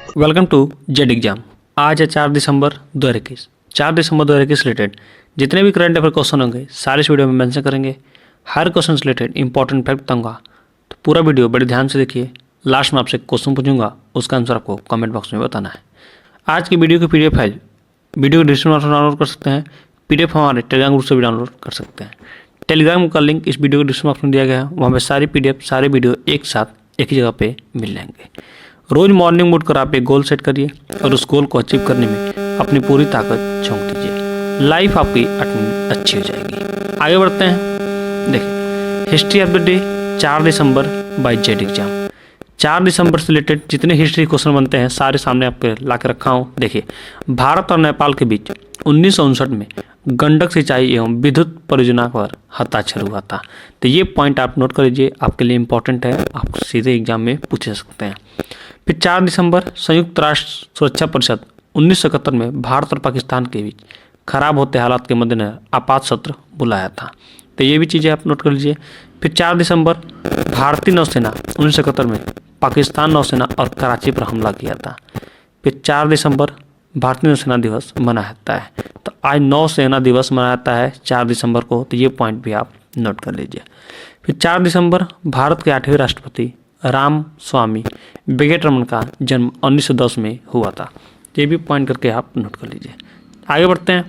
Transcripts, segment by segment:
Welcome to Z exam. आज है 4 दिसंबर 2021। 4 दिसंबर 2021 related जितने भी करंट अफेयर क्वेश्चन होंगे सारे इस वीडियो में मेंशन करेंगे। हर क्वेश्चन से रिलेटेड इंपॉर्टेंट फैक्ट बताऊंगा, तो पूरा वीडियो बड़े ध्यान से देखिए। लास्ट में आपसे क्वेश्चन पूछूंगा, उसका आंसर आपको कमेंट बॉक्स में बताना है। आज की वीडियो की PDF फाइल वीडियो के डिस्क्रिप्शन में डाउनलोड कर सकते हैं। PDF हमारे टेलीग्राम ग्रुप से भी डाउनलोड कर सकते हैं। टेलीग्राम का लिंक इस वीडियो के डिस्क्रिप्शन बॉक्स में दिया गया है। वहाँ पर सारी PDF सारे वीडियो एक साथ एक ही जगह पे मिल जाएंगे। रोज मॉर्निंग उठ कर आप एक गोल सेट करिए और उस गोल को अचीव करने में अपनी पूरी ताकत झोंक दीजिए। लाइफ आपकी अच्छी हो जाएगी। आगे बढ़ते हैं। देखिए, हिस्ट्री ऑफ द डे 4 दिसंबर बाय जेड एग्जाम। 4 दिसंबर से रिलेटेड जितने हिस्ट्री क्वेश्चन बनते हैं सारे सामने आपके ला के रखा हूँ। देखिए, भारत और नेपाल के बीच 1959 में गंडक सिंचाई एवं विद्युत परियोजना पर हस्ताक्षर हुआ था। तो ये पॉइंट आप नोट कर लीजिए, आपके लिए इंपॉर्टेंट है, आप सीधे एग्जाम में पूछ सकते हैं। फिर 4 दिसंबर संयुक्त राष्ट्र सुरक्षा परिषद 1971 में भारत और पाकिस्तान के बीच खराब होते हालात के मद्देनजर आपात सत्र बुलाया था। तो ये भी चीज़ें आप नोट कर लीजिए। फिर 4 दिसंबर भारतीय नौसेना 1971 में पाकिस्तान नौसेना और कराची पर हमला किया था। फिर 4 दिसंबर भारतीय नौसेना दिवस मनाया जाता है। तो आज नौसेना दिवस मनाया जाता है 4 दिसंबर को। तो ये पॉइंट भी आप नोट कर लीजिए। फिर 4 दिसंबर भारत के 8वें राष्ट्रपति राम स्वामी वेंकटरमन का जन्म 1910 में हुआ था। ये भी पॉइंट करके आप नोट कर लीजिए। आगे बढ़ते हैं।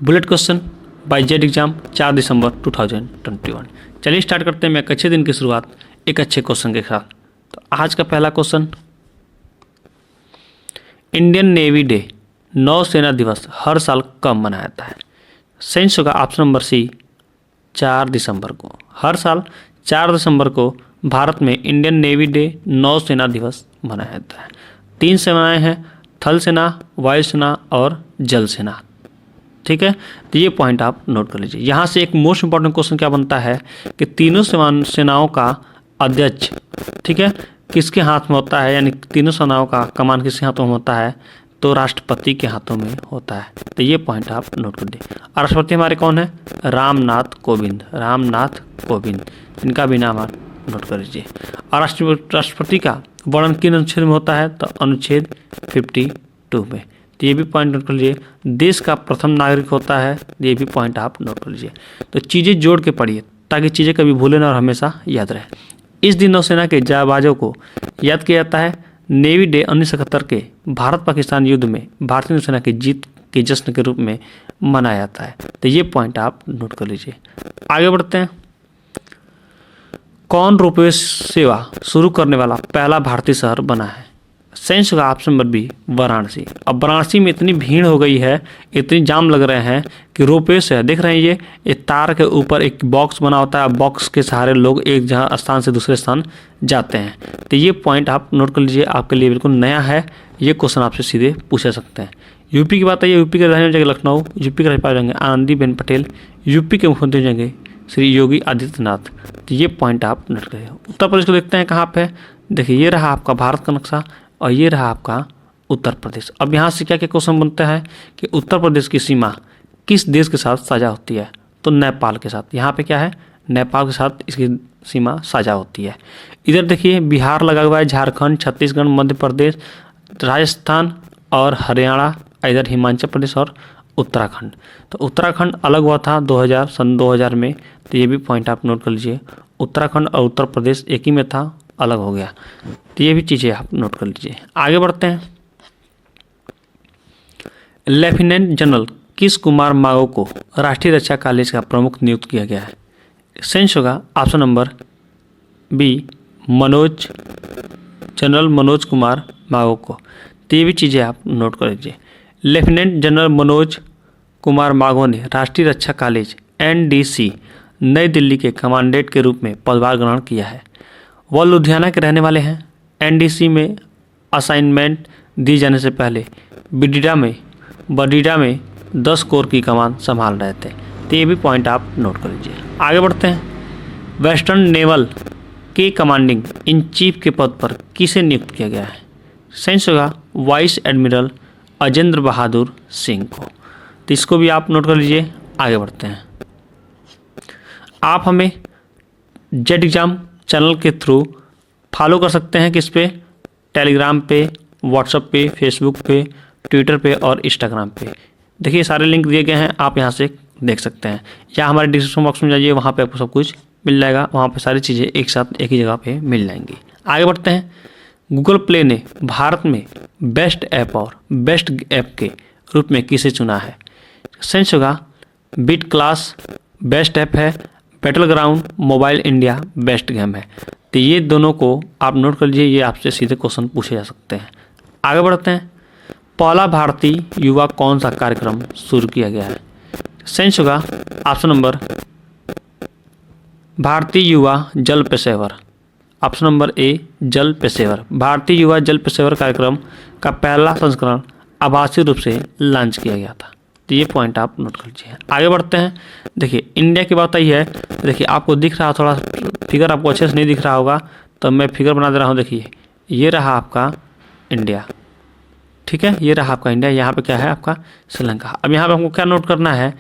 Bullet question by Z exam 4 दिसंबर 2021। चलिए स्टार्ट करते हैं। मैं एक अच्छे दिन की शुरुआत एक अच्छे क्वेश्चन के साथ। तो आज का पहला क्वेश्चन, इंडियन नेवी डे नौसेना दिवस हर साल कब मनाया जाता है? सेंस होगा ऑप्शन नंबर सी 4 दिसंबर को। हर साल 4 दिसंबर को भारत में इंडियन नेवी डे नौसेना दिवस मनाया जाता है। 3 सेनाएं हैं, थल सेना, वायुसेना और जल सेना। ठीक है, तो ये पॉइंट आप नोट कर लीजिए। यहाँ से एक मोस्ट इंपॉर्टेंट क्वेश्चन क्या बनता है कि तीनों सेनाओं का अध्यक्ष, ठीक है, किसके हाथ में होता है, यानी तीनों सेनाओं का कमान किसके हाथों में होता है? तो राष्ट्रपति के हाथों में होता है। तो ये पॉइंट आप नोट कर लीजिए। राष्ट्रपति हमारे कौन है? रामनाथ कोविंद। रामनाथ कोविंद, इनका भी नाम आप नोट कर लीजिए। और राष्ट्रपति का वर्णन किन अनुच्छेद में होता है? तो अनुच्छेद 52 में। तो ये भी पॉइंट नोट कर लीजिए। देश का प्रथम नागरिक होता है, ये भी पॉइंट आप नोट कर लीजिए। तो चीज़ें जोड़ के पढ़िए ताकि चीज़ें कभी भूलें ना और हमेशा याद रहे। इस दिन नौसेना के जाबाजों को याद किया जाता है। नेवी डे 1971 के भारत पाकिस्तान युद्ध में भारतीय नौसेना की जीत के जश्न के रूप में मनाया जाता है। तो ये पॉइंट आप नोट कर लीजिए। आगे बढ़ते हैं। कौन रोपवे सेवा शुरू करने वाला पहला भारतीय शहर बना है? सेंस का ऑप्शन नंबर बी वाराणसी। अब वाराणसी में इतनी भीड़ हो गई है, इतनी जाम लग रहे हैं कि रोपवे से देख रहे हैं ये तार के ऊपर एक बॉक्स बना होता है। बॉक्स के सहारे लोग एक जगह स्थान से दूसरे स्थान जाते हैं। तो ये पॉइंट आप नोट कर लीजिए, आपके लिए बिल्कुल नया है। ये क्वेश्चन आपसे सीधे पूछा सकते हैं। यूपी की बात है, यूपी के रहने जाएंगे लखनऊ, यूपी के राज्यपाल जाएंगे आनंदीबेन पटेल, यूपी के मुख्यमंत्री जाएंगे श्री योगी आदित्यनाथ। तो ये पॉइंट आप नोट करिए। उत्तर प्रदेश को देखते हैं कहाँ पे। देखिए, ये रहा आपका भारत का नक्शा और ये रहा आपका उत्तर प्रदेश। अब यहाँ से क्या क्या क्वेश्चन बनता है कि उत्तर प्रदेश की सीमा किस देश के साथ साझा होती है? तो नेपाल के साथ। यहाँ पे क्या है? नेपाल के साथ इसकी सीमा साझा होती है। इधर देखिए, बिहार लगा हुआ है, झारखंड, छत्तीसगढ़, मध्य प्रदेश, राजस्थान और हरियाणा, इधर हिमाचल प्रदेश और उत्तराखंड। तो उत्तराखंड अलग हुआ था सन 2000 में। तो ये भी पॉइंट आप नोट कर लीजिए। उत्तराखंड और उत्तर प्रदेश एक ही में था, अलग हो गया। तो ये भी चीज़ें आप नोट कर लीजिए। आगे बढ़ते हैं। लेफ्टिनेंट जनरल किस कुमार मागो को राष्ट्रीय रक्षा कॉलेज का प्रमुख नियुक्त किया गया है? सेंस होगा option number B general Manoj Kumar Mago को। तो ये भी चीज़ें आप नोट कर लीजिए। लेफ्टिनेंट जनरल मनोज कुमार मागो ने राष्ट्रीय रक्षा कॉलेज NDC नई दिल्ली के कमांडेंट के रूप में पदभार ग्रहण किया है। वह लुधियाना के रहने वाले हैं। NDC में असाइनमेंट दिए जाने से पहले बडीडा में 10 कोर की कमान संभाल रहे थे। तो ये भी पॉइंट आप नोट कर लीजिए। आगे बढ़ते हैं। वेस्टर्न नेवल के कमांडिंग इन चीफ के पद पर किसे नियुक्त किया गया है? सेंस होगा वाइस एडमिरल अजेंद्र बहादुर सिंह को। तो इसको भी आप नोट कर लीजिए। आगे बढ़ते हैं। आप हमें जेड एग्जाम चैनल के थ्रू फॉलो कर सकते हैं किस पे? टेलीग्राम पे, व्हाट्सएप पे, फेसबुक पे, ट्विटर पे और इंस्टाग्राम पे। देखिए सारे लिंक दिए गए हैं, आप यहाँ से देख सकते हैं, या हमारे डिस्क्रिप्शन बॉक्स में जाइए, वहाँ पे आपको सब कुछ मिल जाएगा। वहाँ पे सारी चीज़ें एक साथ एक ही जगह पे मिल जाएंगी। आगे बढ़ते हैं। गूगल प्ले ने भारत में बेस्ट ऐप और बेस्ट ऐप के रूप में किसे चुना है? सेंस होगा बीट क्लास बेस्ट ऐप है, battle ground mobile India best game है। तो ये दोनों को आप नोट कर लीजिए, ये आपसे सीधे क्वेश्चन पूछे जा सकते हैं। आगे बढ़ते हैं। पहला भारतीय युवा कौन सा कार्यक्रम शुरू किया गया है? सेंस होगा ऑप्शन नंबर भारतीय युवा जल पेशेवर, ऑप्शन नंबर ए जल पेशेवर। भारतीय युवा जल पेशेवर कार्यक्रम का पहला संस्करण आभासी रूप से लॉन्च किया गया था। तो ये पॉइंट आप नोट कर लीजिए। आगे बढ़ते हैं। देखिए इंडिया की बात आई है, देखिए आपको दिख रहा, थोड़ा फिगर आपको अच्छे से नहीं दिख रहा होगा तो मैं फिगर बना दे रहा हूँ। देखिए ये रहा आपका इंडिया, ठीक है, ये रहा आपका इंडिया। यहाँ पे क्या है आपका श्रीलंका। अब यहाँ पे हमको क्या नोट करना है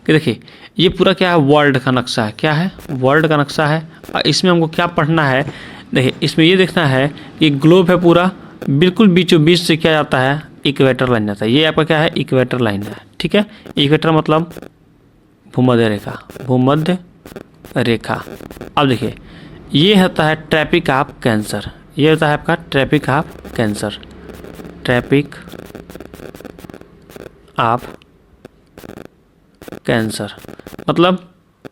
कि देखिए ये पूरा क्या है, वर्ल्ड का नक्शा है। क्या है? वर्ल्ड का नक्शा है। और इसमें हमको क्या पढ़ना है, देखिए इसमें ये देखना है कि ग्लोब है पूरा, बिल्कुल बीचों बीच से क्या जाता है, इक्वेटर लाइन जाता है। ये आपका क्या है, इक्वेटर लाइन है, ठीक है। इक्वेटर मतलब भूमध्य रेखा, भूमध्य रेखा। अब देखिए ये होता है ट्रैपिक ऑफ कैंसर, ये होता है आपका traffic of cancer, traffic of cancer मतलब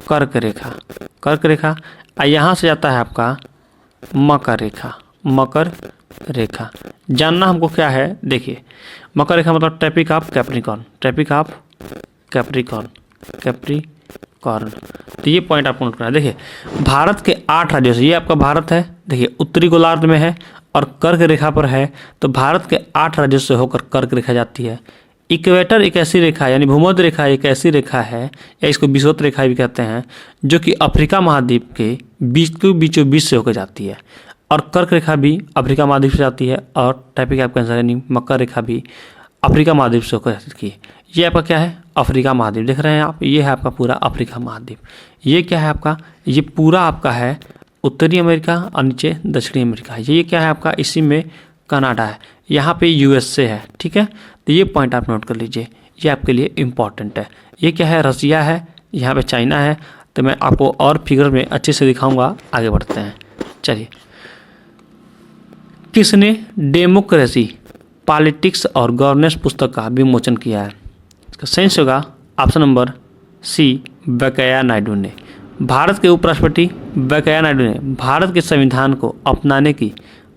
कर्क रेखा, कर्क रेखा। यहाँ से जाता है आपका मकर रेखा, मकर रेखा। जानना हमको क्या है, देखिए मकर रेखा मतलब traffic of Capricorn, traffic of Capricorn, Capricorn. तो ये पॉइंट आपको नोट करना है। देखिए भारत के 8 राज्यों से, ये आपका भारत है, देखिए उत्तरी गोलार्ध में है और कर्क रेखा पर है। तो भारत के 8 राज्यों से होकर कर्क रेखा जाती है। इक्वेटर एक ऐसी रेखा यानी भूमध्य रेखा एक ऐसी रेखा है, या इसको विषुवत रेखा भी कहते हैं, जो कि अफ्रीका महाद्वीप के बीचों बीच से होकर जाती है। और कर्क रेखा भी अफ्रीका महाद्वीप से जाती है और ट्रैपिक ऑफ कैंसर यानी मकर रेखा भी अफ्रीका महाद्वीप से होकर जाती है। ये आपका क्या है, अफ्रीका महाद्वीप देख रहे हैं आप, ये है आपका पूरा अफ्रीका महाद्वीप। ये क्या है आपका, ये पूरा आपका है उत्तरी अमेरिका और नीचे दक्षिणी अमेरिका है। ये क्या है आपका, इसी में कनाडा है, यहाँ पे यूएसए है, ठीक है। तो ये पॉइंट आप नोट कर लीजिए, ये आपके लिए इम्पॉर्टेंट है। ये क्या है, रसिया है, यहाँ पे चाइना है। तो मैं आपको और फिगर में अच्छे से दिखाऊंगा। आगे बढ़ते हैं, चलिए। किसने डेमोक्रेसी पॉलिटिक्स और गवर्नेंस पुस्तक का विमोचन किया है? इसका सेंस होगा option number C Venkaiah Naidu ने। भारत के उपराष्ट्रपति वेंकैया नायडू ने भारत के संविधान को अपनाने की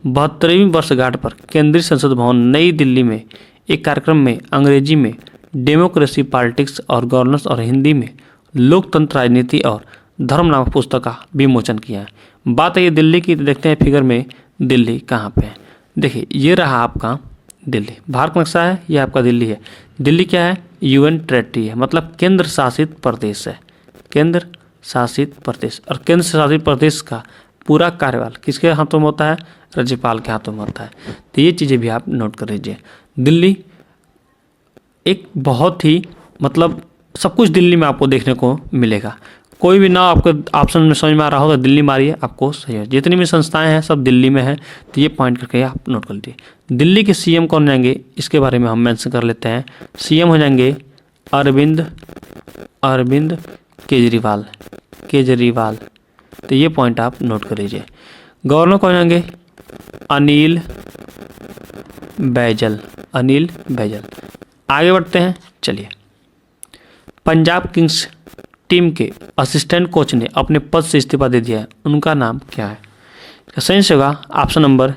72वीं वर्षगांठ पर केंद्रीय संसद भवन नई दिल्ली में एक कार्यक्रम में अंग्रेजी में डेमोक्रेसी पॉलिटिक्स और गवर्नेंस और हिंदी में लोकतंत्र राजनीति और धर्म नामक पुस्तक का विमोचन किया है। बात है ये दिल्ली की, तो देखते हैं फिगर में दिल्ली कहाँ पे है। देखिए ये रहा आपका दिल्ली, भारत का नक्शा है, ये आपका दिल्ली है। दिल्ली क्या है, यूएन टेरिटरी है, मतलब केंद्र शासित प्रदेश है, केंद्र शासित प्रदेश। और केंद्र शासित प्रदेश का पूरा कार्यभार किसके हाथों में होता है, राज्यपाल के हाथों में होता है। तो ये चीज़ें भी आप नोट कर लीजिए। दिल्ली एक बहुत ही मतलब सब कुछ दिल्ली में आपको देखने को मिलेगा। कोई भी ना आपको ऑप्शन में समझ में आ रहा हो तो दिल्ली मारिए, आपको सही है। जितनी भी संस्थाएं हैं सब दिल्ली में है, तो ये पॉइंट करके आप नोट कर लीजिए। दिल्ली के सीएम कौन जाएंगे, इसके बारे में हम मेंशन कर लेते हैं। सीएम हो जाएंगे अरविंद केजरीवाल, केजरीवाल। तो ये पॉइंट आप नोट कर लीजिए। गवर्नर कौन जाएंगे, अनिल बैजल, अनिल बैजल। आगे बढ़ते हैं, चलिए। पंजाब किंग्स टीम के असिस्टेंट कोच ने अपने पद से इस्तीफा दे दिया है, उनका नाम क्या है? इसका सेंस होगा option number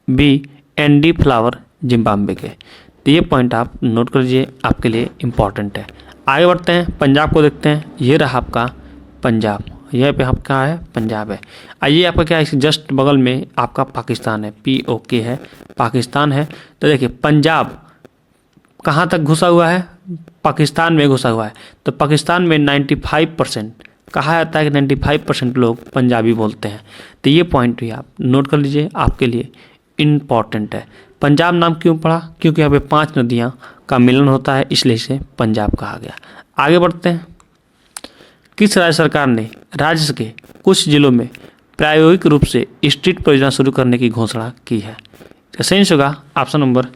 B Andy Flower Zimbabwe के। तो ये पॉइंट आप नोट कर लीजिए, आपके लिए इम्पॉर्टेंट है। आगे बढ़ते हैं, पंजाब को देखते हैं। ये रहा आपका पंजाब, यह पे आपका है पंजाब है। आइए आपका क्या है, इस जस्ट बगल में आपका पाकिस्तान है, POK है, पाकिस्तान है। तो देखिए पंजाब कहाँ तक घुसा हुआ है, पाकिस्तान में घुसा हुआ है। तो पाकिस्तान में 95% कहा जाता है कि 95% लोग पंजाबी बोलते हैं। तो ये पॉइंट भी आप नोट कर लीजिए, आपके लिए इम्पॉर्टेंट है। पंजाब नाम क्यों पड़ा, क्योंकि यहाँ पे 5 नदियाँ का मिलन होता है, इसलिए इसे पंजाब कहा गया। आगे बढ़ते हैं। किस राज्य सरकार ने राज्य के कुछ जिलों में प्रायोगिक रूप से स्ट्रीट परियोजना शुरू करने की घोषणा की है? सही आंसर होगा ऑप्शन नंबर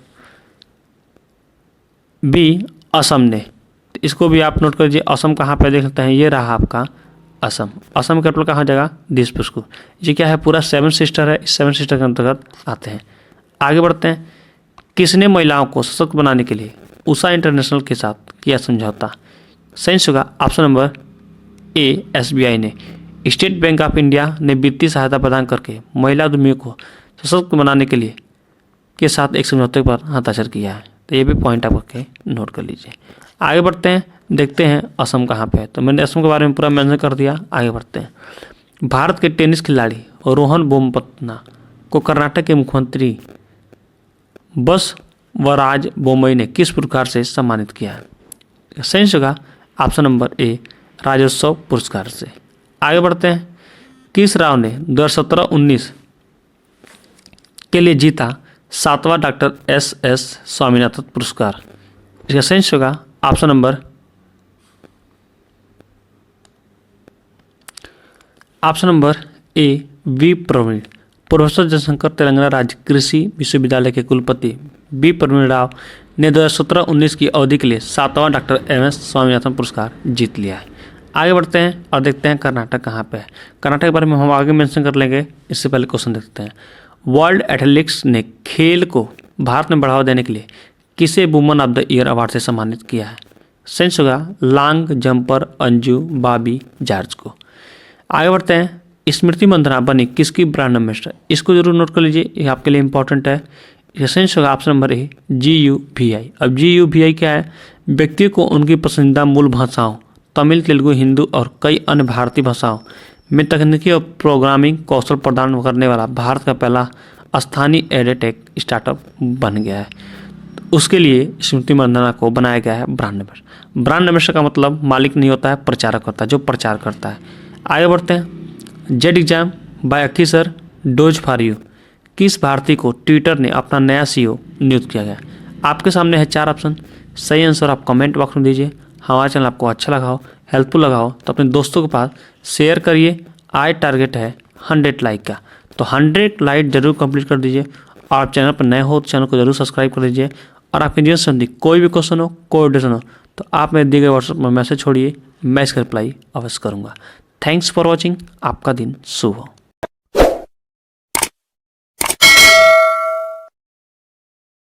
बी असम ने। तो इसको भी आप नोट कर लीजिए, असम कहाँ पे देख सकते हैं, ये रहा आपका असम। असम कैपिटल कहाँ जगह, दिसपुर। ये क्या है, पूरा 7 सिस्टर है, इस 7 सिस्टर के अंतर्गत आते हैं। आगे बढ़ते हैं। किसने महिलाओं को सशक्त बनाने के लिए उषा इंटरनेशनल के साथ किया समझौता? सही आंसर होगा ऑप्शन नंबर ए SBI ने। स्टेट बैंक ऑफ इंडिया ने वित्तीय सहायता प्रदान करके महिला उद्यमियों को सशक्त बनाने के लिए के साथ एक समझौते पर हस्ताक्षर किया है। तो ये भी पॉइंट आप करके नोट कर लीजिए। आगे बढ़ते हैं, देखते हैं असम कहाँ पे है। तो मैंने असम के बारे में पूरा मेंशन कर दिया। आगे बढ़ते हैं। भारत के टेनिस खिलाड़ी रोहन बोपन्ना को कर्नाटक के मुख्यमंत्री बसवराज बोम्मई ने किस पुरस्कार से सम्मानित किया है? सही आंसर होगा ऑप्शन नंबर ए राज्योत्सव पुरस्कार से। आगे बढ़ते हैं। किस राव ने 2017-19 के लिए जीता 7वां डॉक्टर SS स्वामीनाथन पुरस्कार? इसका सही आंसर होगा option number A V Praveen. Professor Jayashankar Telangana राज्य कृषि विश्वविद्यालय के कुलपति बी प्रवीण राव ने 2017-19 की अवधि के लिए 7वां डॉक्टर MS स्वामीनाथन पुरस्कार जीत लिया है। आगे बढ़ते हैं और देखते हैं कर्नाटक कहाँ पे है। कर्नाटक के बारे में हम आगे मेंशन कर लेंगे, इससे पहले क्वेश्चन देखते हैं। वर्ल्ड एथलेटिक्स ने खेल को भारत में बढ़ावा देने के लिए किसे woman of the year award से सम्मानित किया है? सही आंसर होगा long jumper Anju Bobby George को। आगे बढ़ते हैं। स्मृति मंदाना बनी किसकी ब्रांड एम्बेसडर? इसको जरूर नोट कर लीजिए, ये आपके लिए इंपॉर्टेंट है। सही आंसर होगा ऑप्शन नंबर ए GUVI। अब GUVI क्या है? व्यक्ति को उनकी पसंदीदा मूल भाषाओं तमिल, तेलुगु, हिंदू और कई अन्य भारतीय भाषाओं में तकनीकी और प्रोग्रामिंग कौशल प्रदान करने वाला भारत का पहला स्थानीय एडेटेक स्टार्टअप बन गया है। उसके लिए स्मृति मंदाना को बनाया गया है ब्रांड एम्बेसडर। ब्रांड एम्बेसडर का मतलब मालिक नहीं होता है, प्रचारक होता है, जो प्रचार करता है। आगे बढ़ते हैं। जेड एग्जाम बाय अखिसर डोज फॉर यू किस भारतीय को ट्विटर ने अपना नया CEO नियुक्त किया गया? आपके सामने है 4 ऑप्शन। सही आंसर आप कमेंट बॉक्स में दीजिए। हमारा चैनल आपको अच्छा लगा हो, हेल्पफुल लगा हो तो अपने दोस्तों के पास शेयर करिए। आज टारगेट है 100 लाइक का, तो 100 लाइक जरूर कंप्लीट कर दीजिए। और आप चैनल पर नए हो तो चैनल को जरूर सब्सक्राइब कर दीजिए। और आपके जीवन संबंधी कोई भी क्वेश्चन हो, कोई अपडेशन हो तो आप मेरे दिए गए व्हाट्सएप में मैसेज छोड़िए, मैं इसका रिप्लाई अवश्य करूँगा। Thanks for watching. आपका दिन शुभ हो।